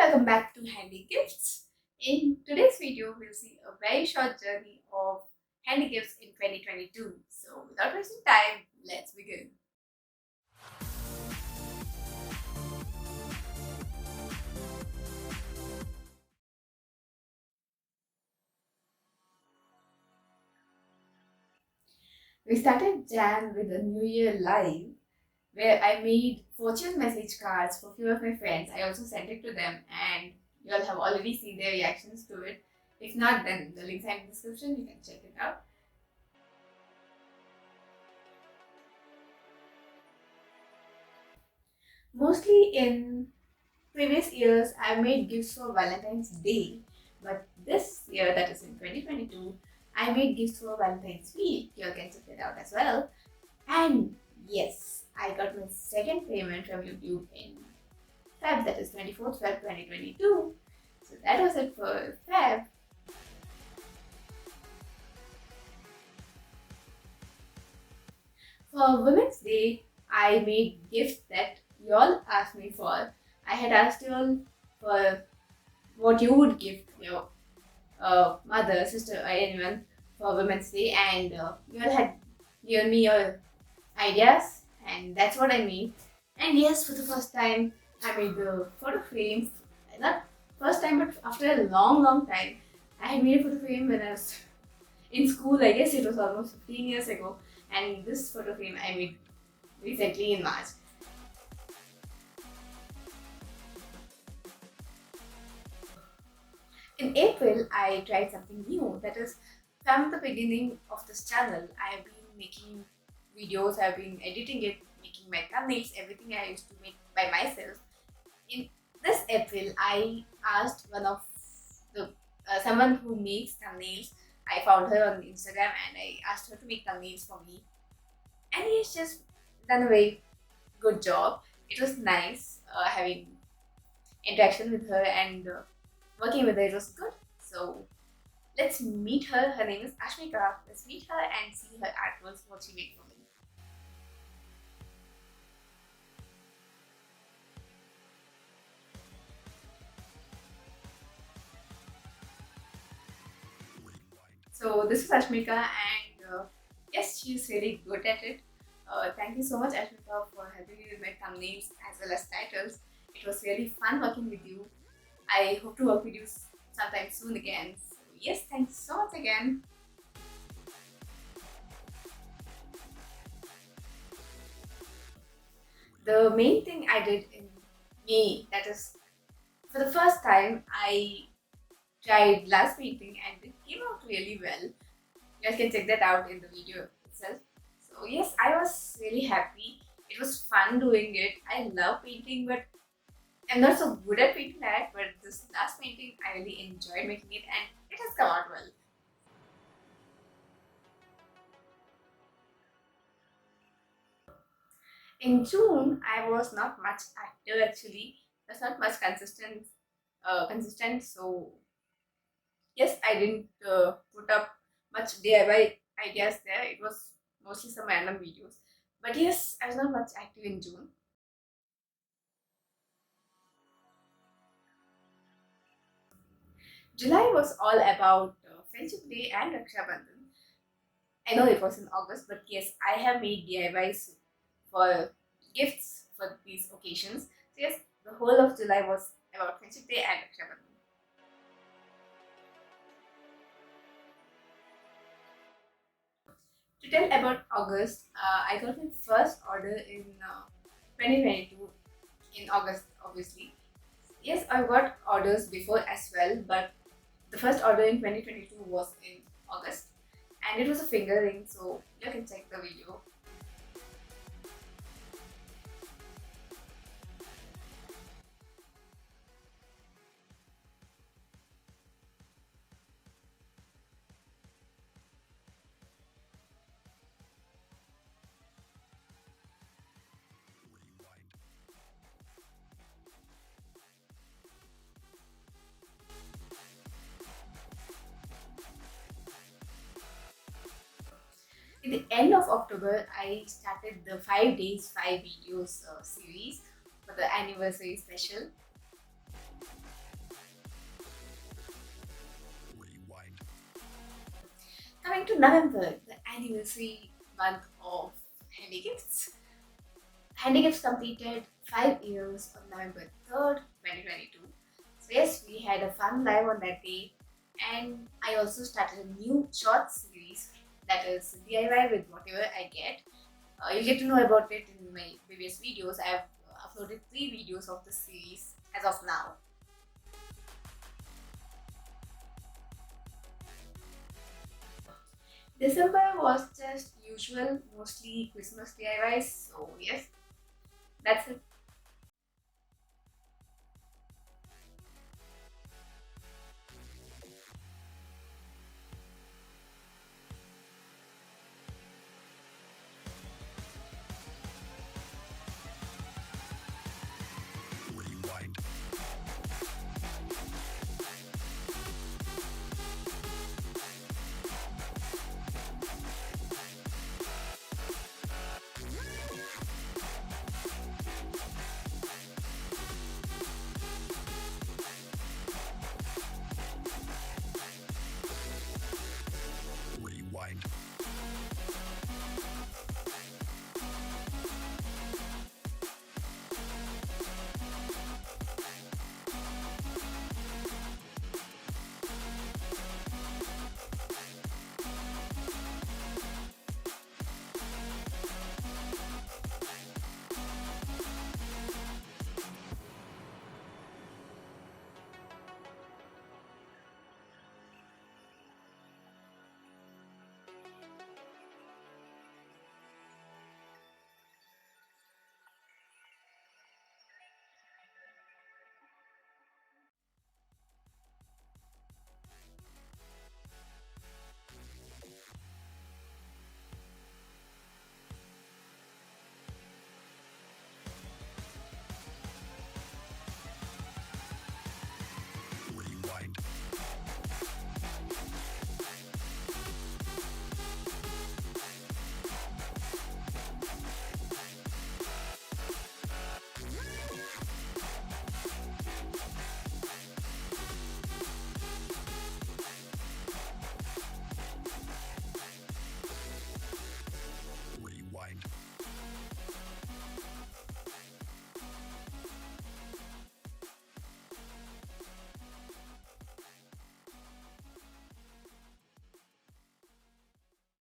Welcome back to Handy Gifts. In today's video, we'll see a very short journey of handy gifts in 2022. So, without wasting time, let's begin. We started Jan with a New Year live where I made fortune message cards for a few of my friends. I also sent it to them, and you all have already seen their reactions to it. If not, then the links are in the description, you can check it out. Mostly in previous years, I made gifts for Valentine's Day, but this year, that is in 2022, I made gifts for Valentine's Week. You all can check it out as well. And yes, I got my second payment from YouTube in Feb, that is 24th Feb 2022. So that was it for Feb. For Women's Day, I made gifts that you all asked me for. I had asked you all for what you would give your mother, sister, or anyone for Women's Day, and you all had given me your ideas, and that's what I made. And yes, for the first time, I made the photo frame. Not first time, but after a long, long time, I had made a photo frame when I was in school. I guess it was almost 15 years ago, and this photo frame I made recently in March. In April, I tried something new. That is, from the beginning of this channel, I have been making videos, I've been editing it, making my thumbnails, everything I used to make by myself. In this April, I asked one of the someone who makes thumbnails. I found her on Instagram and I asked her to make thumbnails for me. And he's just done a very good job. It was nice having interaction with her and working with her. It was good. So let's meet her. Her name is Ashmika. Let's meet her and see her artworks, what she made for me. So this is Ashmika, and yes, she's really good at it. Thank you so much, Ashmika, for helping me with my thumbnails as well as titles. It was really fun working with you. I hope to work with you sometime soon again. So yes, thanks so much again. The main thing I did in May, that is, for the first time, I tried glass painting and it came out really well. You guys can check that out in the video itself. So yes, I was really happy. It was fun doing it. I love painting, but I'm not so good at painting that. But this last painting, I really enjoyed making it, and it has come out well. In June, I was not much active actually. There's not much consistent. So yes, I didn't put up much DIY ideas there. It was mostly some random videos. But yes, I was not much active in June. July was all about Friendship Day and Raksha Bandhan. I know it was in August, but yes, I have made DIYs for gifts for these occasions. So yes, the whole of July was about Friendship Day and Raksha Bandhan. To tell about August, I got my first order in 2022 in August, obviously. Yes, I got orders before as well, but the first order in 2022 was in August, and it was a finger ring, so you can check the video. In the end of October, I started the 5 days, 5 videos series for the anniversary special. Coming to November, the anniversary month of Handy Gifts. Handy Gifts completed 5 years on November 3rd, 2022. So yes, we had a fun live on that day, and I also started a new short series, that is DIY with whatever I get. You'll get to know about it in my previous videos. I have uploaded 3 videos of the series as of now. December was just usual, mostly Christmas DIYs. So yes, that's it.